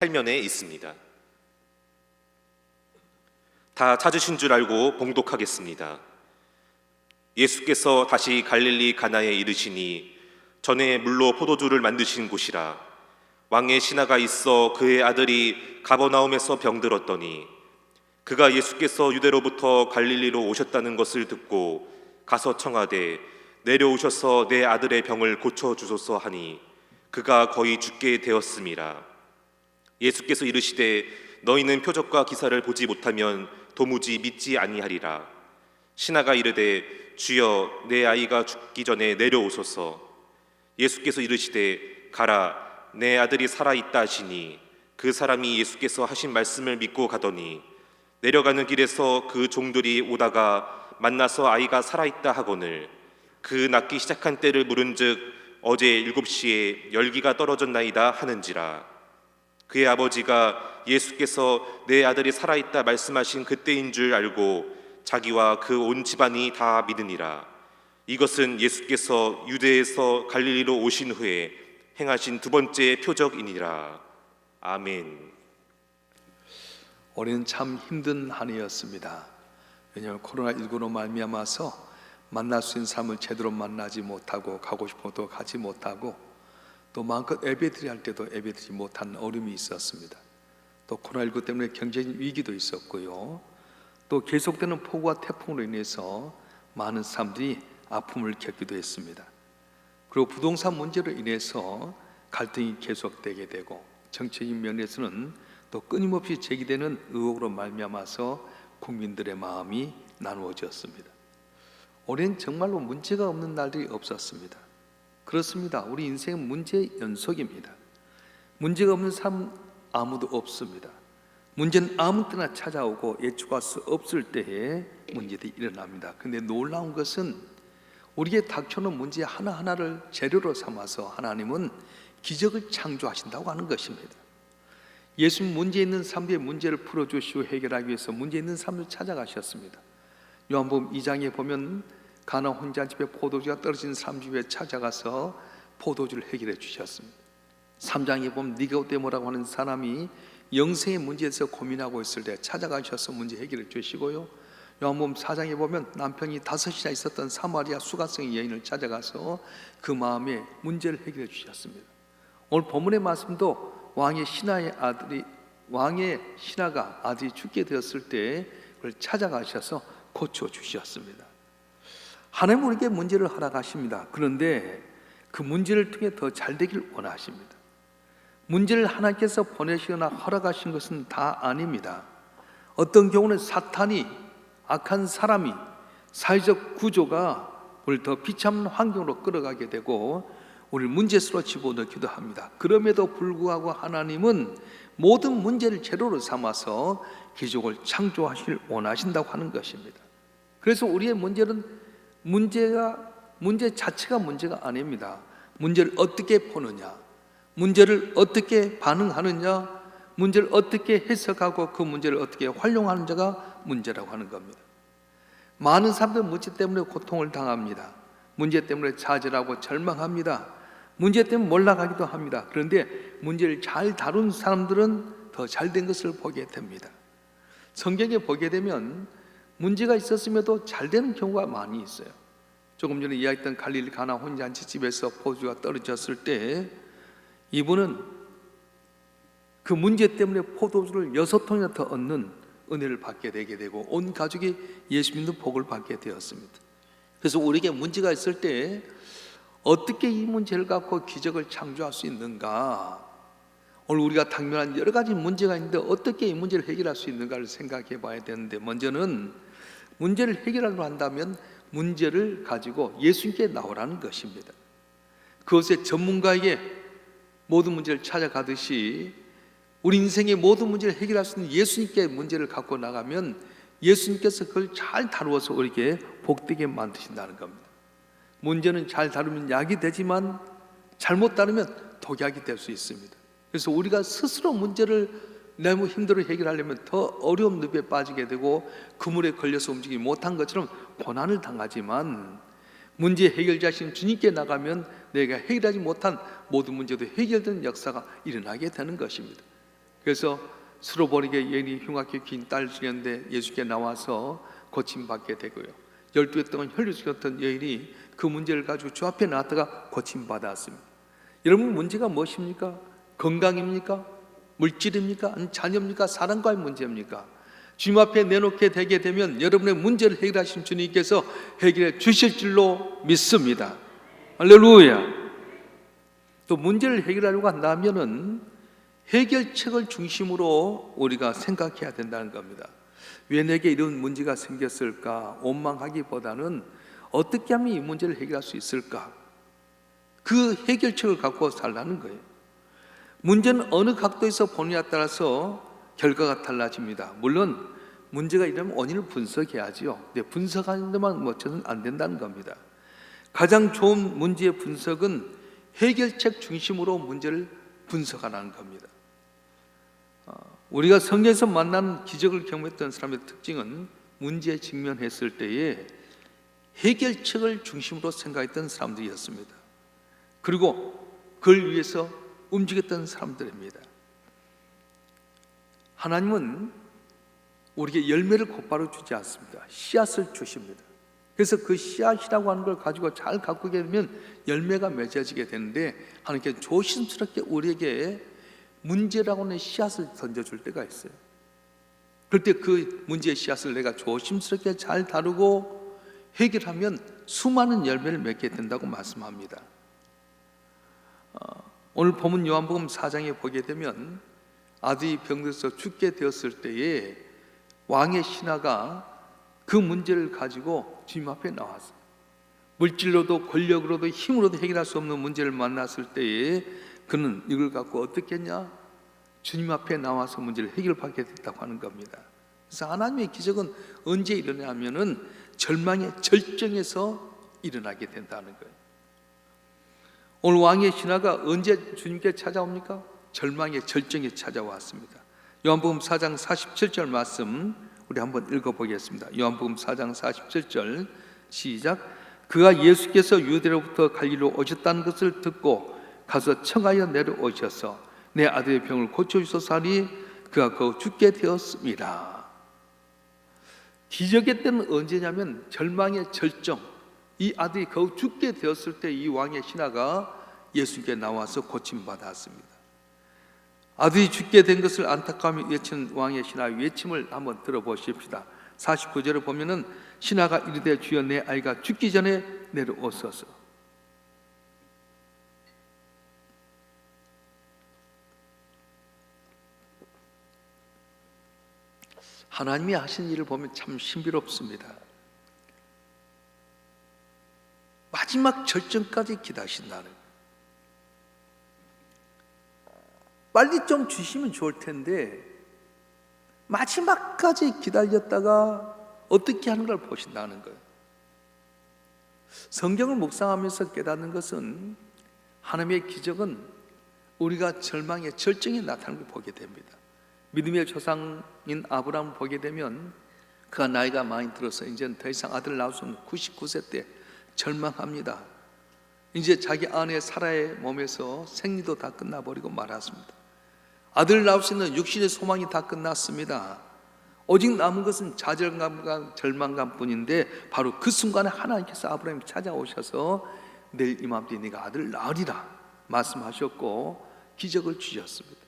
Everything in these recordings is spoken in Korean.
팔면에 있습니다. 다 찾으신 줄 알고 봉독하겠습니다. 예수께서 다시 갈릴리 가나에 이르시니 전에 물로 포도주를 만드신 곳이라. 왕의 신하가 있어 그의 아들이 가버나움에서 병들었더니 그가 예수께서 유대로부터 갈릴리로 오셨다는 것을 듣고 가서 청하되 내려오셔서 내 아들의 병을 고쳐주소서 하니 그가 거의 죽게 되었음이라. 예수께서 이르시되 너희는 표적과 기사를 보지 못하면 도무지 믿지 아니하리라. 신하가 이르되 주여 내 아이가 죽기 전에 내려오소서. 예수께서 이르시되 가라 내 아들이 살아있다 하시니 그 사람이 예수께서 하신 말씀을 믿고 가더니 내려가는 길에서 그 종들이 오다가 만나서 아이가 살아있다 하거늘 그 낳기 시작한 때를 물은즉 어제 7시에 열기가 떨어졌나이다 하는지라. 그의 아버지가 예수께서 내 아들이 살아있다 말씀하신 그때인 줄 알고 자기와 그 온 집안이 다 믿으니라. 이것은 예수께서 유대에서 갈릴리로 오신 후에 행하신 두 번째 표적이니라. 아멘. 올해는 참 힘든 한 해였습니다. 왜냐하면 코로나19로 말미암아서 만날 수 있는 사람을 제대로 만나지 못하고 가고 싶어도 가지 못하고 또 마음껏 예배드려야 할 때도 예배드리지 못한 어려움이 있었습니다. 또 코로나19 때문에 경제적인 위기도 있었고요. 또 계속되는 폭우와 태풍으로 인해서 많은 사람들이 아픔을 겪기도 했습니다. 그리고 부동산 문제로 인해서 갈등이 계속되게 되고 정치적인 면에서는 또 끊임없이 제기되는 의혹으로 말미암아서 국민들의 마음이 나누어졌습니다. 올해는 정말로 문제가 없는 날들이 없었습니다. 그렇습니다. 우리 인생은 문제의 연속입니다. 문제가 없는 삶 아무도 없습니다. 문제는 아무 때나 찾아오고 예측할 수 없을 때에 문제들이 일어납니다. 그런데 놀라운 것은 우리에게 닥쳐오는 문제 하나하나를 재료로 삼아서 하나님은 기적을 창조하신다고 하는 것입니다. 예수님 문제 있는 사람들의 문제를 풀어주시고 해결하기 위해서 문제 있는 사람을 찾아가셨습니다. 요한복음 2장에 보면 가나 혼자 집에 포도주가 떨어진 사람 집에 찾아가서 포도주를 해결해 주셨습니다. 3장에 보면 니고데모라고 하는 사람이 영생의 문제에서 고민하고 있을 때 찾아가셔서 문제 해결해 주시고요. 요한복음 4장에 보면 남편이 5이나 있었던 사마리아 수가성의 여인을 찾아가서 그 마음의 문제를 해결해 주셨습니다. 오늘 본문의 말씀도 왕의 신하가 아들이 죽게 되었을 때 그걸 찾아가셔서 고쳐 주셨습니다. 하나님 우리에게 문제를 허락하십니다. 그런데 그 문제를 통해 더 잘 되길 원하십니다. 문제를 하나님께서 보내시거나 허락하신 것은 다 아닙니다. 어떤 경우는 사탄이, 악한 사람이, 사회적 구조가 우리를 더 비참한 환경으로 끌어가게 되고 우리를 문제 속으로 집어넣기도 합니다. 그럼에도 불구하고 하나님은 모든 문제를 재료로 삼아서 기적을 창조하시길 원하신다고 하는 것입니다. 그래서 우리의 문제는 문제 자체가 문제가 아닙니다. 문제를 어떻게 보느냐, 문제를 어떻게 반응하느냐, 문제를 어떻게 해석하고 그 문제를 어떻게 활용하는지가 문제라고 하는 겁니다. 많은 사람들은 문제 때문에 고통을 당합니다. 문제 때문에 좌절하고 절망합니다. 문제 때문에 몰락하기도 합니다. 그런데 문제를 잘 다룬 사람들은 더 잘된 것을 보게 됩니다. 성경에 보게 되면 문제가 있었음에도 잘 되는 경우가 많이 있어요. 조금 전에 이야기했던 갈릴리 가나 혼잔치 집에서 포도주가 떨어졌을 때 이분은 그 문제 때문에 포도주를 6통이나 더 얻는 은혜를 받게 되게 되고 온 가족이 예수 믿는 복을 받게 되었습니다. 그래서 우리에게 문제가 있을 때 어떻게 이 문제를 갖고 기적을 창조할 수 있는가? 오늘 우리가 당면한 여러 가지 문제가 있는데 어떻게 이 문제를 해결할 수 있는가를 생각해 봐야 되는데, 먼저는 문제를 해결하려고 한다면 문제를 가지고 예수님께 나오라는 것입니다. 그것의 전문가에게 모든 문제를 찾아가듯이 우리 인생의 모든 문제를 해결할 수 있는 예수님께 문제를 갖고 나가면 예수님께서 그걸 잘 다루어서 우리에게 복되게 만드신다는 겁니다. 문제는 잘 다루면 약이 되지만 잘못 다루면 독약이 될 수 있습니다. 그래서 우리가 스스로 문제를 너무 힘들어 해결하려면 더 어려운 늪에 빠지게 되고 그물에 걸려서 움직이지 못한 것처럼 고난을 당하지만 문제 해결자신 주님께 나가면 내가 해결하지 못한 모든 문제도 해결되는 역사가 일어나게 되는 것입니다. 그래서 수로보니게 여인이 흉악히 긴 딸을 죽였는데 예수께 나와서 고침받게 되고요. 12해 동안 혈류 죽였던 여인이 그 문제를 가지고 주 앞에 나왔다가 고침받았습니다. 여러분, 문제가 무엇입니까? 건강입니까? 물질입니까? 아니면 자녀입니까? 사랑과의 문제입니까? 주님 앞에 내놓게 되게 되면 여러분의 문제를 해결하신 주님께서 해결해 주실 줄로 믿습니다. 할렐루야. 또 문제를 해결하려고 한다면은 해결책을 중심으로 우리가 생각해야 된다는 겁니다. 왜 내게 이런 문제가 생겼을까 원망하기보다는 어떻게 하면 이 문제를 해결할 수 있을까, 그 해결책을 갖고 살라는 거예요. 문제는 어느 각도에서 보느냐에 따라서 결과가 달라집니다. 물론 문제가 이러면 원인을 분석해야지요. 근데 분석하는 데만 맞춰서는 안 된다는 겁니다. 가장 좋은 문제의 분석은 해결책 중심으로 문제를 분석하라는 겁니다. 우리가 성경에서 만나는 기적을 경험했던 사람의 특징은 문제에 직면했을 때에 해결책을 중심으로 생각했던 사람들이었습니다. 그리고 그걸 위해서 움직였던 사람들입니다. 하나님은 우리에게 열매를 곧바로 주지 않습니다. 씨앗을 주십니다. 그래서 그 씨앗이라고 하는 걸 가지고 잘 가꾸게 되면 열매가 맺어지게 되는데, 하나님께 조심스럽게 우리에게 문제라고 하는 씨앗을 던져줄 때가 있어요. 그럴 때 그 문제의 씨앗을 내가 조심스럽게 잘 다루고 해결하면 수많은 열매를 맺게 된다고 말씀합니다. 오늘 본문 요한복음 4장에 보게 되면 아들이 병들어서 죽게 되었을 때에 왕의 신하가 그 문제를 가지고 주님 앞에 나왔어요. 물질로도 권력으로도 힘으로도 해결할 수 없는 문제를 만났을 때에 그는 이걸 갖고 어떻게 했냐? 주님 앞에 나와서 문제를 해결받게 됐다고 하는 겁니다. 그래서 하나님의 기적은 언제 일어나면은 절망의 절정에서 일어나게 된다는 거예요. 오늘 왕의 신하가 언제 주님께 찾아옵니까? 절망의 절정에 찾아왔습니다. 요한복음 4장 47절 말씀 우리 한번 읽어보겠습니다. 요한복음 4장 47절 시작. 그가 예수께서 유대로부터 갈릴리로 오셨다는 것을 듣고 가서 청하여 내려오셔서 내 아들의 병을 고쳐주소서 하니 그가 거의 죽게 되었습니다. 기적의 때는 언제냐면 절망의 절정, 이 아들이 거의 죽게 되었을 때 이 왕의 신하가 예수께 나와서 고침받았습니다. 아들이 죽게 된 것을 안타까움이 외치는 왕의 신하의 외침을 한번 들어보십시다. 49절을 보면은 신하가 이르되 주여 내 아이가 죽기 전에 내려오소서. 하나님이 하신 일을 보면 참 신비롭습니다. 마지막 절정까지 기다리신다는 거예요. 빨리 좀 주시면 좋을 텐데 마지막까지 기다렸다가 어떻게 하는 걸 보신다는 거예요. 성경을 묵상하면서 깨닫는 것은 하나님의 기적은 우리가 절망의 절정에 나타나는 걸 보게 됩니다. 믿음의 조상인 아브라함을 보게 되면 그가 나이가 많이 들어서 이제는 더 이상 아들 낳을 수 없는 99세 때 절망합니다. 이제 자기 아내 사라의 몸에서 생리도 다 끝나버리고 말았습니다. 아들 낳을 수 있는 육신의 소망이 다 끝났습니다. 오직 남은 것은 좌절감과 절망감 뿐인데 바로 그 순간에 하나님께서 아브라함을 찾아오셔서 내일 이맘때 네가 아들을 낳으리라 말씀하셨고 기적을 주셨습니다.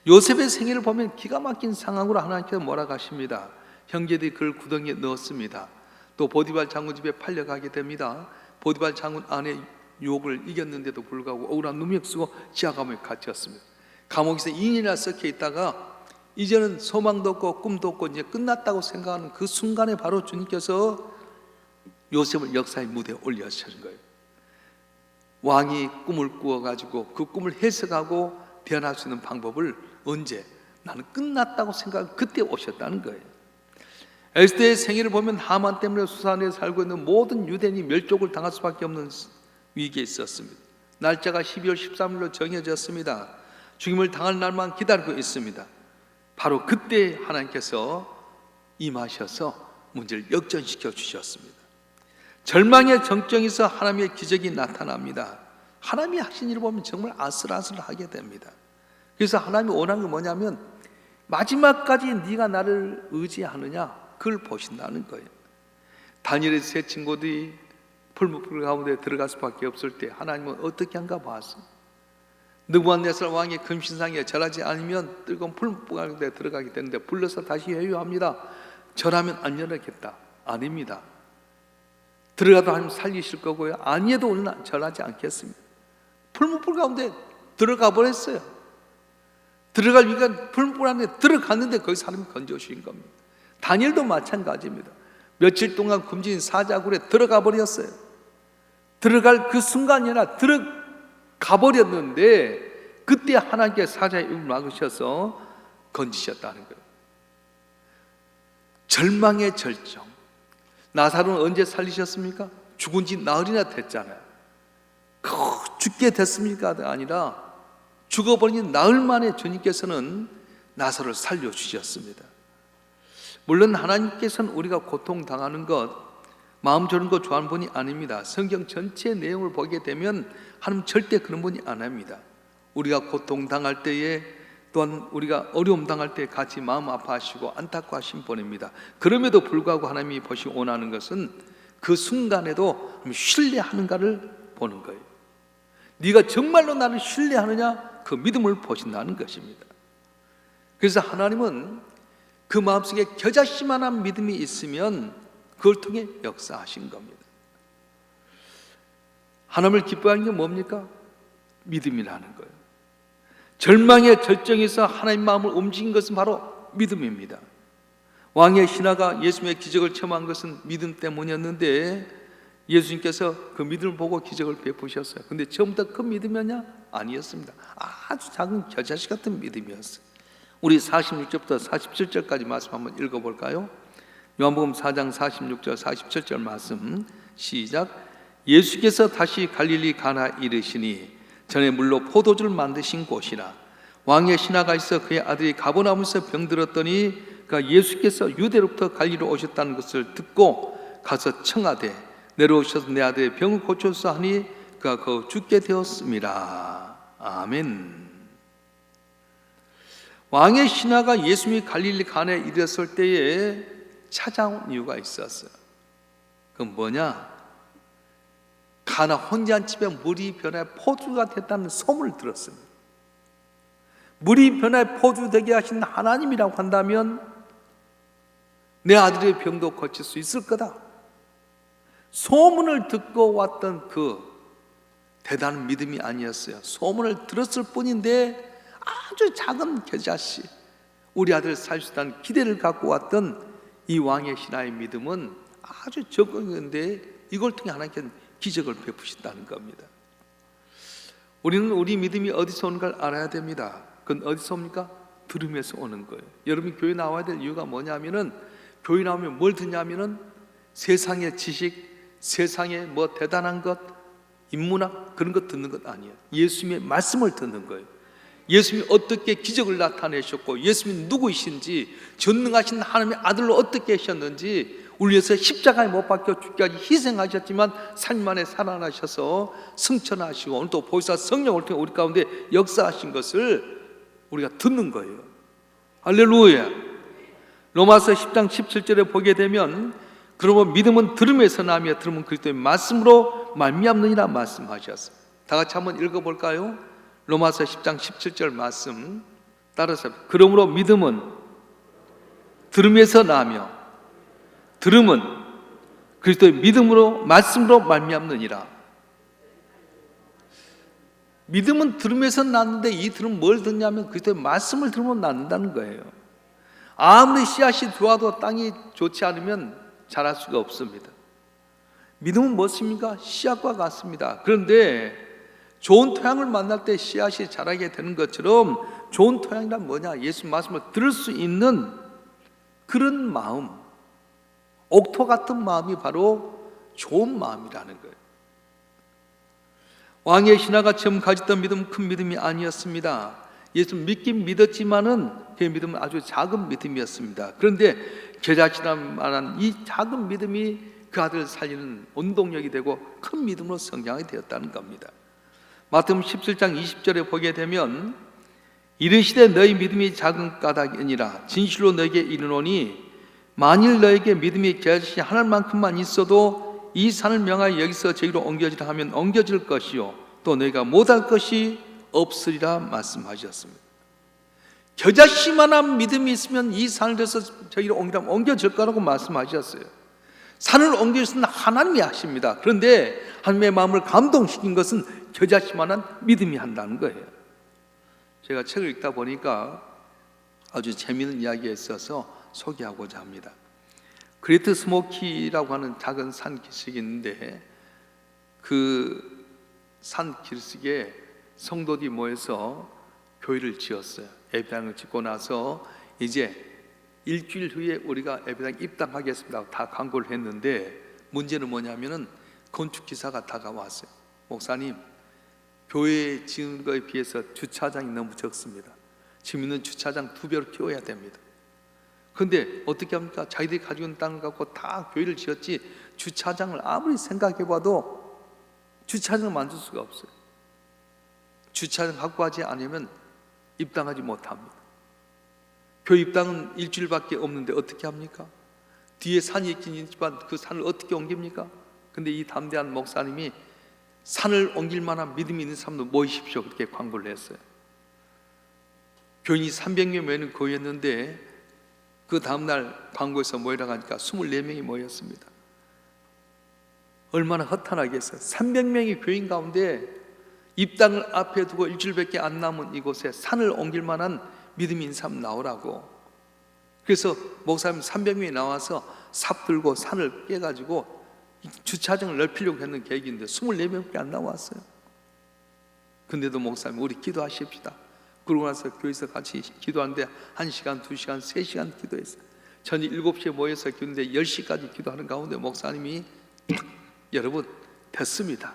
요셉의 생애를 보면 기가 막힌 상황으로 하나님께서 몰아가십니다. 형제들이 그를 구덩이에 넣었습니다. 또 보디발 장군 집에 팔려가게 됩니다. 보디발 장군 아내 유혹을 이겼는데도 불구하고 억울한 누명 쓰고 지하 감옥에 갇혔습니다. 감옥에서 2년이나 썩혀 있다가 이제는 소망도 없고 꿈도 없고 이제 끝났다고 생각하는 그 순간에 바로 주님께서 요셉을 역사의 무대에 올려주신 거예요. 왕이 꿈을 꾸어가지고 그 꿈을 해석하고 대안할 수 있는 방법을 언제? 나는 끝났다고 생각하고 그때 오셨다는 거예요. 에스더의 생애를 보면 하만 때문에 수산에 살고 있는 모든 유대인이 멸족을 당할 수밖에 없는 위기에 있었습니다. 날짜가 12월 13일로 정해졌습니다. 죽임을 당할 날만 기다리고 있습니다. 바로 그때 하나님께서 임하셔서 문제를 역전시켜 주셨습니다. 절망의 정정에서 하나님의 기적이 나타납니다. 하나님이 하신 일을 보면 정말 아슬아슬하게 됩니다. 그래서 하나님이 원하는 게 뭐냐면 마지막까지 네가 나를 의지하느냐 그걸 보신다는 거예요. 다니엘의 세 친구들이 풀무불 가운데 들어갈 수밖에 없을 때 하나님은 어떻게 한가 봤어. 느부갓네살 왕의 금신상에 절하지 않으면 뜨거운 풀무불 가운데 들어가게 되는데 불러서 다시 회유합니다. 절하면 안 열겠다. 아닙니다. 들어가도 하나님 살리실 거고요. 아니어도 우리는 절하지 않겠습니다. 풀무불 가운데 들어가 버렸어요. 들어갈 위기가 풀무불 안에 들어갔는데 거기서 하나님이 건져주신 겁니다. 다니엘도 마찬가지입니다. 며칠 동안 금진 사자굴에 들어가 버렸어요. 들어갈 그 순간이 아니라 들어가 버렸는데 그때 하나님께 사자의 입을 막으셔서 건지셨다는 거예요. 절망의 절정. 나사로는 언제 살리셨습니까? 죽은 지 나흘이나 됐잖아요. 죽게 됐습니까?가 아니라 죽어버린 나흘 만에 주님께서는 나사로를 살려주셨습니다. 물론 하나님께서는 우리가 고통당하는 것, 마음 저는 것 좋아하는 분이 아닙니다. 성경 전체 내용을 보게 되면 하나님 절대 그런 분이 아닙니다. 우리가 고통당할 때에 또한 우리가 어려움 당할 때 같이 마음 아파하시고 안타까워하신 분입니다. 그럼에도 불구하고 하나님이 보시고 원하는 것은 그 순간에도 신뢰하는가를 보는 거예요. 네가 정말로 나를 신뢰하느냐 그 믿음을 보신다는 것입니다. 그래서 하나님은 그 마음속에 겨자씨만한 믿음이 있으면 그걸 통해 역사하신 겁니다. 하나님을 기뻐하는 게 뭡니까? 믿음이라는 거예요. 절망의 절정에서 하나님 마음을 움직인 것은 바로 믿음입니다. 왕의 신하가 예수님의 기적을 체험한 것은 믿음 때문이었는데 예수님께서 그 믿음을 보고 기적을 베푸셨어요. 근데 처음부터 큰 믿음이었냐? 아니었습니다. 아주 작은 겨자씨 같은 믿음이었어요. 우리 46절부터 47절까지 말씀 한번 읽어볼까요? 요한복음 4장 46절 47절 말씀 시작. 예수께서 다시 갈릴리 가나 이르시니 전에 물로 포도주를 만드신 곳이라. 왕의 신하가 있어 그의 아들이 가버나움에서 병들었더니 그가 예수께서 유대로부터 갈릴리로 오셨다는 것을 듣고 가서 청하되 내려오셔서 내 아들의 병을 고쳐서 하니 그가 거기 죽게 되었습니다. 아멘. 왕의 신하가 예수님이 갈릴리 가나에 이르렀을 때에 찾아온 이유가 있었어요. 그건 뭐냐? 가나 혼자 한 집에 물이 변해 포도주가 됐다는 소문을 들었습니다. 물이 변해 포도주 되게 하신 하나님이라고 한다면 내 아들의 병도 고칠 수 있을 거다. 소문을 듣고 왔던 그 대단한 믿음이 아니었어요. 소문을 들었을 뿐인데 아주 작은 겨자씨, 우리 아들 살 수 있다는 기대를 갖고 왔던 이 왕의 신하의 믿음은 아주 적은데 이걸 통해 하나님께서 기적을 베푸신다는 겁니다. 우리는 우리 믿음이 어디서 오는 걸 알아야 됩니다. 그건 어디서 옵니까? 들으면서 오는 거예요. 여러분이 교회 나와야 될 이유가 뭐냐면은 교회 나오면 뭘 듣냐면은 세상의 지식, 세상의 뭐 대단한 것, 인문학 그런 것 듣는 것 아니에요. 예수님의 말씀을 듣는 거예요. 예수님이 어떻게 기적을 나타내셨고 예수님이 누구이신지 전능하신 하나님의 아들로 어떻게 하셨는지 우리 위해서 십자가에 못 박혀 죽기까지 희생하셨지만 3일 만에 살아나셔서 승천하시고 오늘 또 보혜사 성령을 통해 우리 가운데 역사하신 것을 우리가 듣는 거예요. 할렐루야. 로마서 10장 17절에 보게 되면 그러면 믿음은 들음에서 나며 들음은 그리스도의 말씀으로 말미암느니라 말씀하셨어요. 다 같이 한번 읽어볼까요? 로마서 10장 17절 말씀 따라서 그러므로 믿음은 들음에서 나며 들음은 그리스도의 믿음으로 말씀으로 말미암느니라. 믿음은 들음에서 났는데 이 들음 뭘 듣냐면 그리스도의 말씀을 들으면 낳는다는 거예요. 아무리 씨앗이 좋아도 땅이 좋지 않으면 자랄 수가 없습니다. 믿음은 무엇입니까? 씨앗과 같습니다. 그런데 좋은 토양을 만날 때 씨앗이 자라게 되는 것처럼 좋은 토양이란 뭐냐? 예수 말씀을 들을 수 있는 그런 마음, 옥토 같은 마음이 바로 좋은 마음이라는 거예요. 왕의 신하가 처음 가졌던 믿음은 큰 믿음이 아니었습니다. 예수 믿긴 믿었지만은 그 믿음은 아주 작은 믿음이었습니다. 그런데 겨자씨만한 이 작은 믿음이 그 아들을 살리는 원동력이 되고 큰 믿음으로 성장이 되었다는 겁니다. 마태복음 17장 20절에 보게 되면 이르시되 너희 믿음이 작은 까닭이니라. 진실로 너에게 이르노니 만일 너에게 믿음이 겨자씨 하나만큼만 있어도 이 산을 명하여 여기서 저기로 옮겨지라 하면 옮겨질 것이요 또 너희가 못할 것이 없으리라 말씀하셨습니다. 겨자씨만한 믿음이 있으면 이 산을 들어서 저기로 옮기라면 옮겨질 거라고 말씀하셨어요. 산을 옮길 수는 하나님이 하십니다. 그런데 하나님의 마음을 감동시킨 것은 겨자씨만한 믿음이 한다는 거예요. 제가 책을 읽다 보니까 아주 재미있는 이야기가 있어서 소개하고자 합니다. 그레이트 스모키라고 하는 작은 산 기슭이 있는데 그 산 기슭에 성도들이 모여서 교회를 지었어요. 예배당을 짓고 나서 이제 일주일 후에 우리가 예배당 입당하겠습니다. 다 광고를 했는데 문제는 뭐냐면은 건축기사가 다가왔어요. 목사님, 교회 지은 거에 비해서 주차장이 너무 적습니다. 지금 있는 주차장 2배로 키워야 됩니다. 그런데 어떻게 합니까? 자기들이 가지고 있는 땅을 갖고 다 교회를 지었지 주차장을 아무리 생각해봐도 주차장을 만들 수가 없어요. 주차장 확보하지 않으면 입당하지 못합니다. 교회 입당은 일주일밖에 없는데 어떻게 합니까? 뒤에 산이 있긴 있지만 그 산을 어떻게 옮깁니까? 근데 이 담대한 목사님이 산을 옮길 만한 믿음이 있는 사람도 모이십시오 그렇게 광고를 했어요. 교인이 300명 모이는 교회였는데 그 다음날 광고에서 모이라고 하니까 24명이 모였습니다. 얼마나 허탄하겠어요. 300명의 교인 가운데 입당을 앞에 두고 일주일밖에 안 남은 이곳에 산을 옮길 만한 믿음이 있는 사람 나오라고. 그래서 목사님 300명이 나와서 삽 들고 산을 깨가지고 주차장을 넓히려고 했는 계획인데 24명밖에 안 나왔어요. 근데도 목사님 우리 기도하십시다. 그러고 나서 교회에서 같이 기도하는데 1시간, 2시간, 3시간 기도했어요. 저녁 7시에 모여서 기도했는데 10시까지 기도하는 가운데 목사님이 여러분 됐습니다.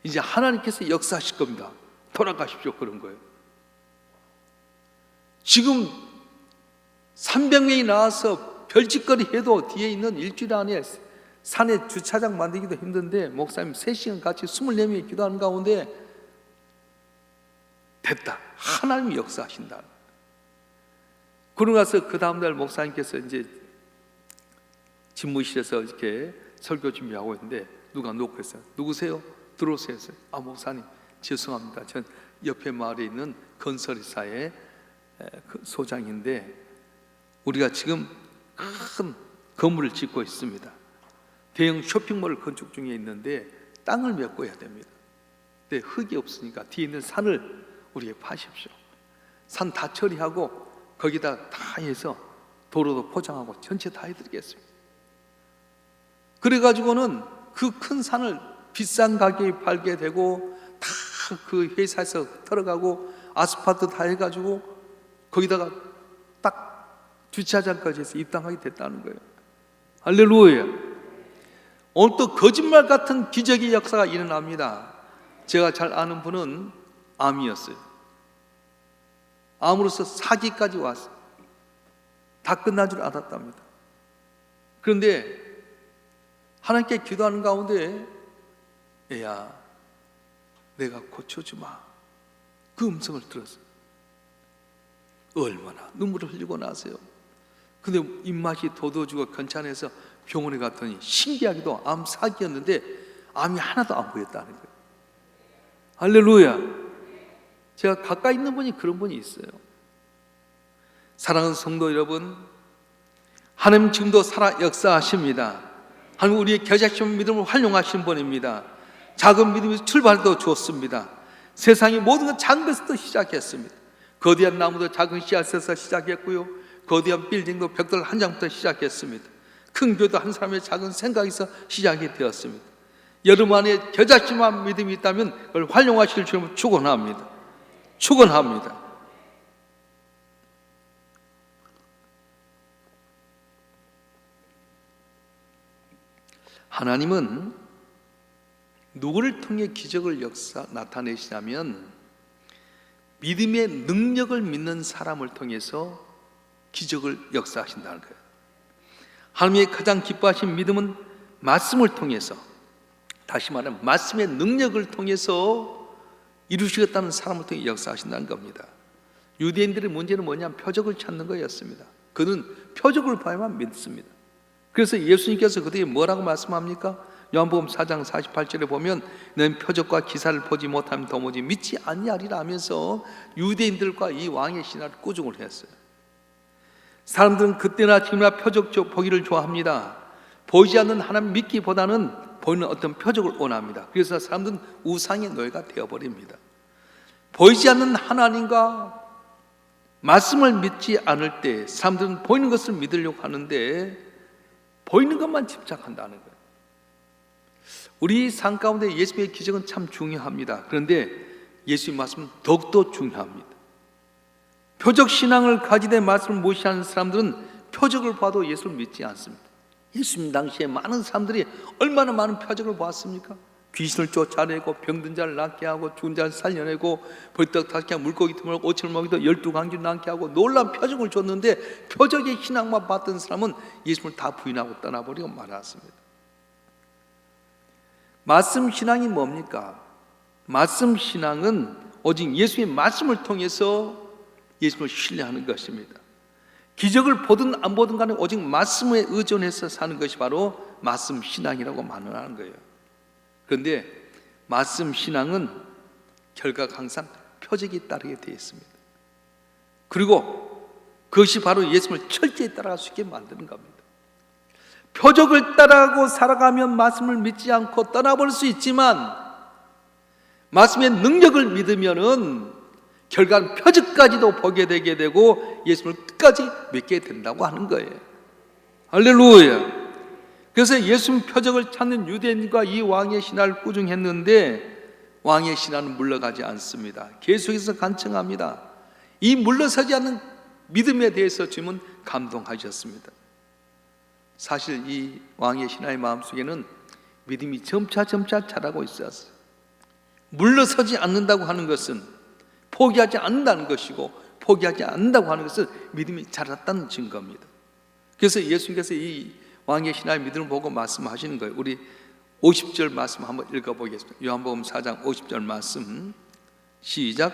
이제 하나님께서 역사하실 겁니다. 돌아가십시오 그런 거예요. 지금 300명이 나와서 별짓거리 해도 뒤에 있는 일주일 안에 산에 주차장 만들기도 힘든데 목사님 3시간 같이 24명이 기도하는 가운데 됐다. 하나님이 역사하신다. 그러고 나서 그 다음날 목사님께서 이제 집무실에서 이렇게 설교 준비하고 있는데 누가 녹화했어요. 누구세요? 들어오세요. 아 목사님 죄송합니다. 전 옆에 마을에 있는 건설회사의 소장인데 우리가 지금 큰 건물을 짓고 있습니다. 대형 쇼핑몰을 건축 중에 있는데 땅을 메꿔야 됩니다. 근데 흙이 없으니까 뒤에 있는 산을 우리에게 파십시오. 산 다 처리하고 거기다 다 해서 도로도 포장하고 전체 다 해드리겠습니다. 그래가지고는 그 큰 산을 비싼 가격에 팔게 되고 다 그 회사에서 들어가고 아스팔트 다 해가지고 거기다가 딱 주차장까지 해서 입당하게 됐다는 거예요. 할렐루야. 오늘 또 거짓말 같은 기적의 역사가 일어납니다. 제가 잘 아는 분은 암이었어요. 암으로서 사기까지 왔어요. 다 끝난 줄 알았답니다. 그런데 하나님께 기도하는 가운데 얘야 내가 고쳐주마 그 음성을 들었어요. 얼마나 눈물을 흘리고 나서요. 근데 입맛이 돋워지고 괜찮아서 병원에 갔더니 신기하게도 암 사기였는데 암이 하나도 안 보였다는 거예요. 할렐루야. 제가 가까이 있는 분이 그런 분이 있어요. 사랑하는 성도 여러분, 하나님 지금도 살아 역사하십니다. 하나님 우리의 겨자씨만 믿음을 활용하신 분입니다. 작은 믿음에서 출발도 좋습니다. 세상의 모든 건 작은 것부터 시작했습니다. 거대한 나무도 작은 씨앗에서 시작했고요, 거대한 빌딩도 벽돌 한 장부터 시작했습니다. 큰 교도 한 사람의 작은 생각에서 시작이 되었습니다. 여러분 안에 겨자씨만 믿음이 있다면 그걸 활용하실 줄을 축원합니다. 축원합니다. 하나님은 누구를 통해 기적을 나타내시냐면 믿음의 능력을 믿는 사람을 통해서 기적을 역사하신다는 거예요. 하나님의 가장 기뻐하신 믿음은 말씀을 통해서, 다시 말하면 말씀의 능력을 통해서 이루시겠다는 사람을 통해 역사하신다는 겁니다. 유대인들의 문제는 뭐냐면 표적을 찾는 거였습니다. 그는 표적을 봐야만 믿습니다. 그래서 예수님께서 그들에게 뭐라고 말씀합니까? 요한복음 4장 48절에 보면 너는 표적과 기사를 보지 못하면 도무지 믿지 아니하리라 하면서 유대인들과 이 왕의 신화를 꾸중을 했어요. 사람들은 그때나 지금이나 표적 보기를 좋아합니다. 보이지 않는 하나님 믿기보다는 보이는 어떤 표적을 원합니다. 그래서 사람들은 우상의 노예가 되어버립니다. 보이지 않는 하나님과 말씀을 믿지 않을 때 사람들은 보이는 것을 믿으려고 하는데 보이는 것만 집착한다는 거예요. 우리 삶 가운데 예수님의 기적은 참 중요합니다. 그런데 예수의 말씀은 더욱더 중요합니다. 표적 신앙을 가지되 말씀을 무시하는 사람들은 표적을 봐도 예수를 믿지 않습니다. 예수님 당시에 많은 사람들이 얼마나 많은 표적을 보았습니까? 귀신을 쫓아내고 병든 자를 낫게 하고 죽은 자를 살려내고 벌떡 다시 물고기 틈을 5천을 먹이도 12강쥐를 낫게 하고 놀라운 표적을 줬는데 표적의 신앙만 봤던 사람은 예수님을 다 부인하고 떠나버리고 말았습니다. 말씀 신앙이 뭡니까? 말씀 신앙은 오직 예수의 말씀을 통해서 예수님을 신뢰하는 것입니다. 기적을 보든 안 보든 간에 오직 말씀에 의존해서 사는 것이 바로 말씀 신앙이라고 말하는 거예요. 그런데 말씀 신앙은 결과가 항상 표적이 따르게 되어 있습니다. 그리고 그것이 바로 예수님을 철저히 따라갈 수 있게 만드는 겁니다. 표적을 따라가고 살아가면 말씀을 믿지 않고 떠나버릴 수 있지만 말씀의 능력을 믿으면은 결과는 표적까지도 보게 되게 되고 예수님을 끝까지 믿게 된다고 하는 거예요. 할렐루야. 그래서 예수님 표적을 찾는 유대인과 이 왕의 신화를 꾸중했는데 왕의 신화는 물러가지 않습니다. 계속해서 간청합니다. 이 물러서지 않는 믿음에 대해서 주님은 감동하셨습니다. 사실 이 왕의 신하의 마음속에는 믿음이 점차 자라고 있었어요. 물러서지 않는다고 하는 것은 포기하지 않는다는 것이고 포기하지 않는다고 하는 것은 믿음이 자랐다는 증거입니다. 그래서 예수님께서 이 왕의 신하의 믿음을 보고 말씀하시는 거예요. 우리 50절 말씀 한번 읽어보겠습니다. 요한복음 4장 50절 말씀 시작.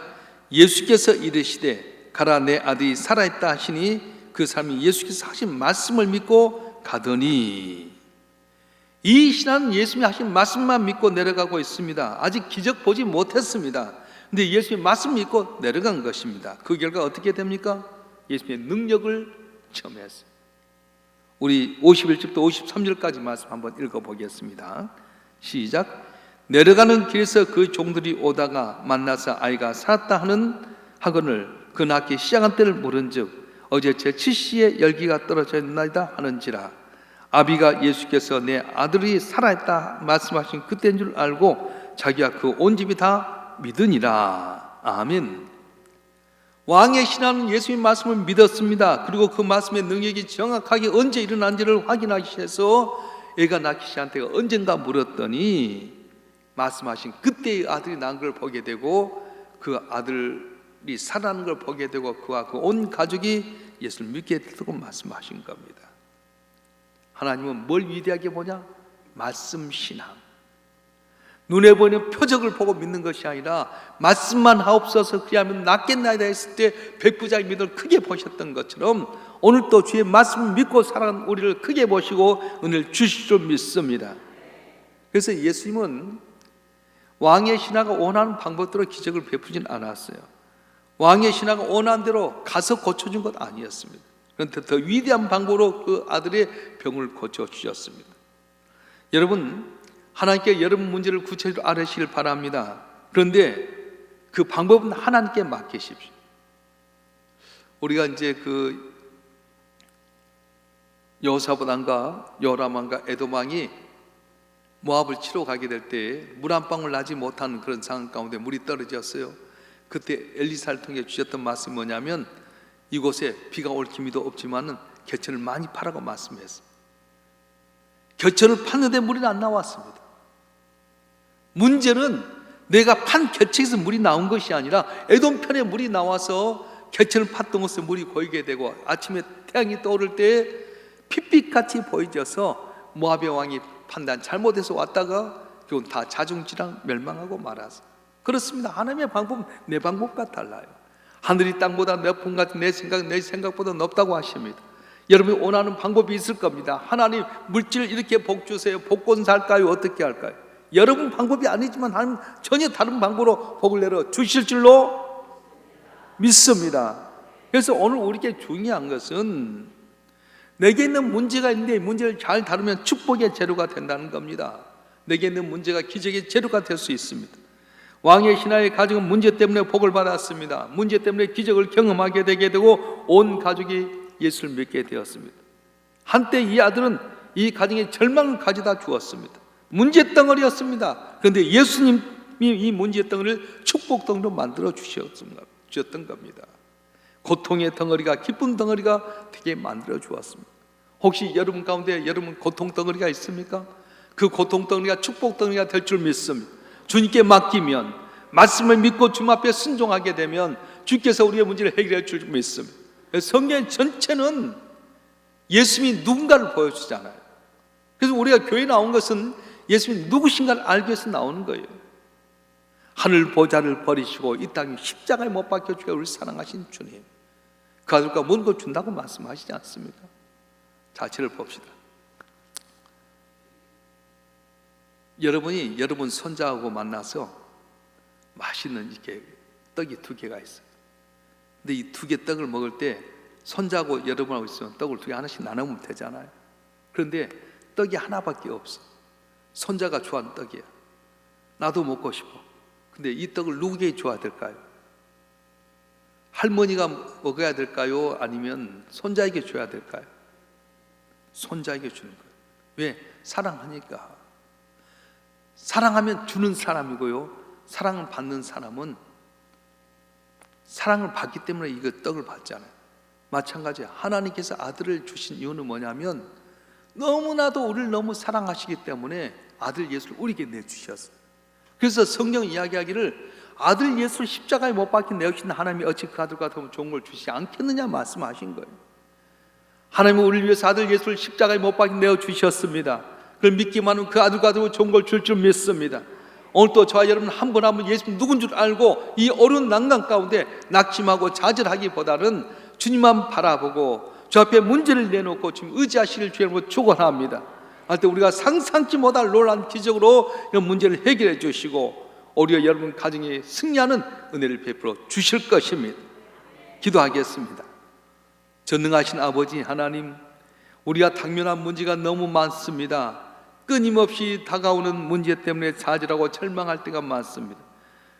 예수께서 이르시되 가라 내 아들이 살아있다 하시니 그 사람이 예수께서 하신 말씀을 믿고 가더니 이 신하는 예수님이 하신 말씀만 믿고 내려가고 있습니다. 아직 기적 보지 못했습니다. 근데 예수님의 말씀 믿고 내려간 것입니다. 그 결과 어떻게 됩니까? 예수님의 능력을 체험했어요. 우리 51절부터 53절까지 말씀 한번 읽어보겠습니다. 시작. 내려가는 길에서 그 종들이 오다가 만나서 아이가 살았다 하거늘 그 낳기 시작한 때를 물은즉 어제 제7시에 열기가 떨어졌나이다 하는지라. 아비가 예수께서 내 아들이 살아있다 말씀하신 그때인 줄 알고 자기와 그 온 집이 다 믿으니라. 아멘. 왕의 신하는 예수님의 말씀을 믿었습니다. 그리고 그 말씀의 능력이 정확하게 언제 일어난지를 확인하기 위해서 애가 낳기 시작한 때가 언젠가 물었더니 말씀하신 그때의 아들이 난 걸 보게 되고 그 아들이 살아나는 걸 보게 되고 그와 그 온 가족이 예수를 믿게 되고 말씀하신 겁니다. 하나님은 뭘 위대하게 보냐? 말씀 신앙. 눈에 보이는 표적을 보고 믿는 것이 아니라 말씀만 하옵소서 그리하면 낫겠나이다 했을 때 백부자의 믿음을 크게 보셨던 것처럼 오늘 또 주의 말씀을 믿고 살아가는 우리를 크게 보시고 은혜를 주실 줄 믿습니다. 그래서 예수님은 왕의 신하가 원하는 방법대로 기적을 베푸진 않았어요. 왕의 신하가 원하는 대로 가서 고쳐준 것 아니었습니다. 그런데 더 위대한 방법으로 그 아들의 병을 고쳐주셨습니다. 여러분, 하나님께 여러분 문제를 구체적으로 알으시길 바랍니다. 그런데 그 방법은 하나님께 맡기십시오. 우리가 이제 그 여호사밧 요람왕과 에돔 왕이 모압을 치러 가게 될 때 물 한 방울 나지 못하는 그런 상황 가운데 물이 떨어졌어요. 그때 엘리사를 통해 주셨던 말씀이 뭐냐면 이곳에 비가 올 기미도 없지만은 겨천을 많이 파라고 말씀했어요. 겨천을 팠는데 물이 안 나왔습니다. 문제는 내가 판 겨천에서 물이 나온 것이 아니라 에돔 편에 물이 나와서 겨천을 팠던 곳에 물이 고이게 되고 아침에 태양이 떠오를 때 핏빛같이 보여져서 모압의 왕이 판단 잘못해서 왔다가 결국 다 자중질환 멸망하고 말았어요. 그렇습니다. 하나님의 방법은 내 방법과 달라요. 하늘이 땅보다 높은 같은 내 생각보다 높다고 하십니다. 여러분이 원하는 방법이 있을 겁니다. 하나님 물질 이렇게 복 주세요. 복권 살까요? 어떻게 할까요? 여러분 방법이 아니지만 하나님 전혀 다른 방법으로 복을 내려 주실 줄로 믿습니다. 그래서 오늘 우리에게 중요한 것은 내게 있는 문제가 있는데 이 문제를 잘 다루면 축복의 재료가 된다는 겁니다. 내게 있는 문제가 기적의 재료가 될 수 있습니다. 왕의 신하의 가족은 문제 때문에 복을 받았습니다. 문제 때문에 기적을 경험하게 되게 되고 온 가족이 예수를 믿게 되었습니다. 한때 이 아들은 이 가정에 절망을 가져다 주었습니다. 문제 덩어리였습니다. 그런데 예수님이 이 문제 덩어리를 축복 덩어리로 만들어 주셨던 겁니다. 고통의 덩어리가 기쁨 덩어리가 되게 만들어 주었습니다. 혹시 여러분 가운데 여러분 고통 덩어리가 있습니까? 그 고통 덩어리가 축복 덩어리가 될 줄 믿습니다. 주님께 맡기면, 말씀을 믿고 주님 앞에 순종하게 되면 주께서 우리의 문제를 해결해 줄 줄 믿습니다. 성경 전체는 예수님이 누군가를 보여주잖아요. 그래서 우리가 교회에 나온 것은 예수님이 누구신가를 알기 위해서 나오는 거예요. 하늘 보좌를 버리시고 이 땅에 십자가에 못 박혀주게 우리 사랑하신 주님, 그 아들과 모든 걸 준다고 말씀하시지 않습니까? 자체를 봅시다. 여러분이 여러분 손자하고 만나서 맛있는 이렇게 떡이 2개가 있어요. 근데 이 2개 떡을 먹을 때 손자하고 여러분하고 있으면 떡을 2개 하나씩 나누면 되잖아요. 그런데 떡이 하나밖에 없어. 손자가 좋아하는 떡이야. 나도 먹고 싶어. 근데 이 떡을 누구에게 줘야 될까요? 할머니가 먹어야 될까요? 아니면 손자에게 줘야 될까요? 손자에게 주는 거예요. 왜? 사랑하니까. 사랑하면 주는 사람이고요, 사랑을 받는 사람은 사랑을 받기 때문에 이거 떡을 받잖아요. 마찬가지야. 하나님께서 아들을 주신 이유는 뭐냐면 너무나도 우리를 너무 사랑하시기 때문에 아들 예수를 우리에게 내주셨어요. 그래서 성경 이야기하기를 아들 예수를 십자가에 못 박혀 내어주신 하나님이 어찌 그 아들과 더 좋은 걸 주시지 않겠느냐 말씀하신 거예요. 하나님은 우리를 위해서 아들 예수를 십자가에 못 박혀 내어주셨습니다. 그걸 믿기만 하면 그 아들과 더 좋은 걸 줄 줄 믿습니다. 오늘 또 저와 여러분 한 번 한 번 예수님 누군 줄 알고 이 어려운 난간 가운데 낙심하고 좌절하기보다는 주님만 바라보고 주 앞에 문제를 내놓고 주님 의지하시길 주님으로 축원합니다. 할때 우리가 상상치 못할 놀라운 기적으로 이런 문제를 해결해 주시고 우리와 여러분 가정에 승리하는 은혜를 베풀어 주실 것입니다. 기도하겠습니다. 전능하신 아버지 하나님, 우리가 당면한 문제가 너무 많습니다. 끊임없이 다가오는 문제 때문에 좌절하고 절망할 때가 많습니다.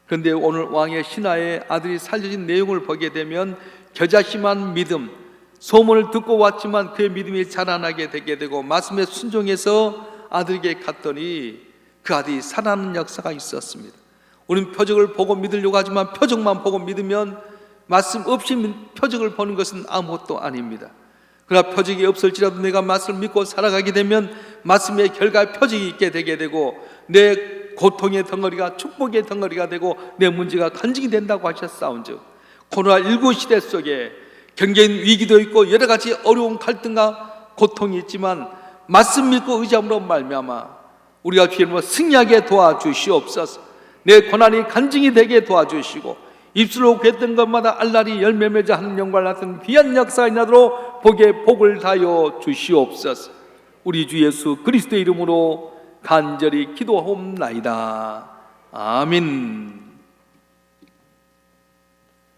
그런데 오늘 왕의 신하의 아들이 살려진 내용을 보게 되면 겨자씨만 믿음, 소문을 듣고 왔지만 그의 믿음이 자라나게 되게 되고 말씀에 순종해서 아들에게 갔더니 그 아들이 살아나는 역사가 있었습니다. 우리는 표적을 보고 믿으려고 하지만 표적만 보고 믿으면 말씀 없이 표적을 보는 것은 아무것도 아닙니다. 그러나 표적이 없을지라도 내가 말씀을 믿고 살아가게 되면 말씀의 결과에 표적이 있게 되게 되고 내 고통의 덩어리가 축복의 덩어리가 되고 내 문제가 간증이 된다고 하셨사온즉 코로나19 시대 속에 경제인 위기도 있고 여러 가지 어려운 갈등과 고통이 있지만 말씀 믿고 의지함으로 말미암아 우리가 주님으로 승리하게 도와주시옵소서. 내 고난이 간증이 되게 도와주시고 입술로 괴했던 것마다 알라리 열매 맺어 하는 영광을 같은 귀한 역사가 있나도록 복에 복을 다하여 주시옵소서. 우리 주 예수 그리스도의 이름으로 간절히 기도하옵나이다. 아멘.